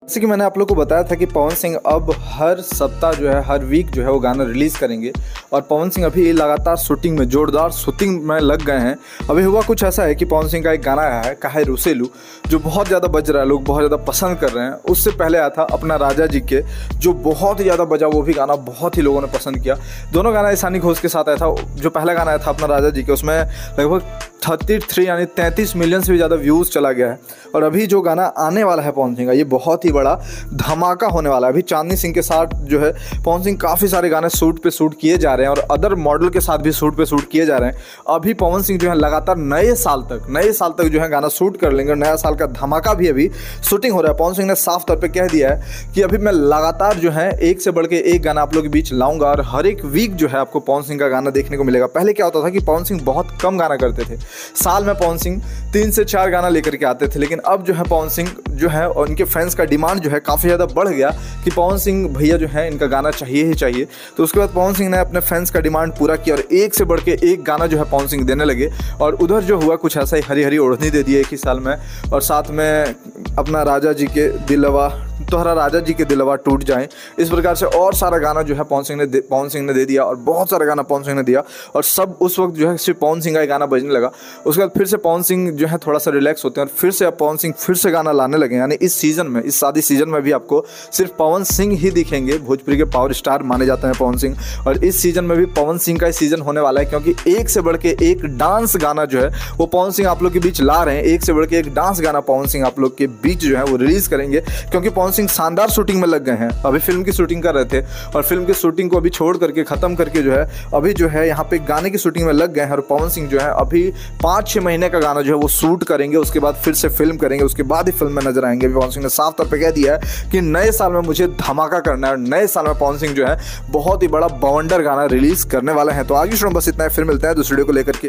जैसे कि मैंने आप लोग को बताया था कि पवन सिंह अब हर सप्ताह जो है, हर वीक जो है वो गाना रिलीज़ करेंगे। और पवन सिंह अभी लगातार शूटिंग में, जोरदार शूटिंग में लग गए हैं। अभी हुआ कुछ ऐसा है कि पवन सिंह का एक गाना आया है काहे रुसेलू, जो बहुत ज़्यादा बज रहा है, लोग बहुत ज़्यादा पसंद कर रहे हैं। उससे पहले आया था अपना राजा जी के, जो बहुत ही ज़्यादा बजा, वो भी गाना बहुत ही लोगों ने पसंद किया। दोनों गाना ईशानी घोष के साथ आया था। जो पहला गाना आया था अपना राजा जी के, उसमें लगभग 33 यानी 33 मिलियन से भी ज़्यादा व्यूज़ चला गया है। और अभी जो गाना आने वाला है पवन सिंह का, ये बहुत ही बड़ा धमाका होने वाला है। अभी चांदनी सिंह के साथ जो है पवन सिंह काफ़ी सारे गाने शूट किए जा रहे हैं, और अदर मॉडल के साथ भी शूट किए जा रहे हैं। अभी पवन सिंह जो है लगातार नए साल तक जो है गाना शूट कर लेंगे। और नया साल का धमाका भी अभी शूटिंग हो रहा है। पवन सिंह ने साफ तौर पे कह दिया है कि अभी मैं लगातार जो है एक से बढ़ के एक गाना आप लोग के बीच लाऊंगा, और हर एक वीक जो है आपको पवन सिंह का गाना देखने को मिलेगा। पहले क्या होता था कि पवन सिंह बहुत कम गाना करते थे, साल में पवन सिंह 3 से 4 गाना लेकर के आते थे। लेकिन अब जो है पवन सिंह जो है, और उनके फैंस का डिमांड जो है काफ़ी ज़्यादा बढ़ गया कि पवन सिंह भैया जो है इनका गाना चाहिए ही चाहिए। तो उसके बाद पवन सिंह ने अपने फैंस का डिमांड पूरा किया, और एक से बढ़ के एक गाना जो है पवन सिंह देने लगे। और उधर जो हुआ कुछ ऐसा ही, हरी हरी ओढ़नी दे दी एक ही साल में, और साथ में अपना राजा जी के दिलवा, तोहरा राजा जी के दिलवा टूट जाए, इस प्रकार से और सारा गाना जो है पवन सिंह ने दे दिया। और बहुत सारा गाना पवन सिंह ने दिया, और सब उस वक्त जो है सिर्फ पवन सिंह का ही गाना बजने लगा। उसके बाद फिर से पवन सिंह जो है थोड़ा सा रिलैक्स होते हैं, और फिर से अब पवन सिंह फिर से गाना लाने लगे। यानी इस सीज़न में, इस शादी सीज़न में भी आपको सिर्फ पवन सिंह ही दिखेंगे। भोजपुरी के पावर स्टार माने जाते हैं पवन सिंह, और इस सीज़न में भी पवन सिंह का ही सीज़न होने वाला है। क्योंकि एक से बढ़ के एक डांस गाना जो है वो पवन सिंह आप लोग के बीच ला रहे हैं। एक से बढ़ के एक डांस गाना पवन सिंह आप लोग के बीच जो है वो रिलीज़ करेंगे। क्योंकि पवन सिंह शानदार शूटिंग में लग गए हैं। अभी फिल्म की शूटिंग कर रहे थे, और फिल्म की शूटिंग को अभी छोड़ करके, ख़त्म करके जो है अभी जो है यहाँ पे गाने की शूटिंग में लग गए हैं। और पवन सिंह जो है अभी 5-6 महीने का गाना जो है वो शूट करेंगे, उसके बाद फिर से फिल्म करेंगे, उसके बाद ही फिल्म में नजर आएंगे। पवन सिंह ने साफ तौर पे कह दिया है कि नए साल में मुझे धमाका करना है, और नए साल में पवन सिंह जो है बहुत ही बड़ा बवंडर गाना रिलीज करने वाला है। तो आगे शुरू बस इतना है, फिर मिलते हैं दूसरे वीडियो को लेकर के।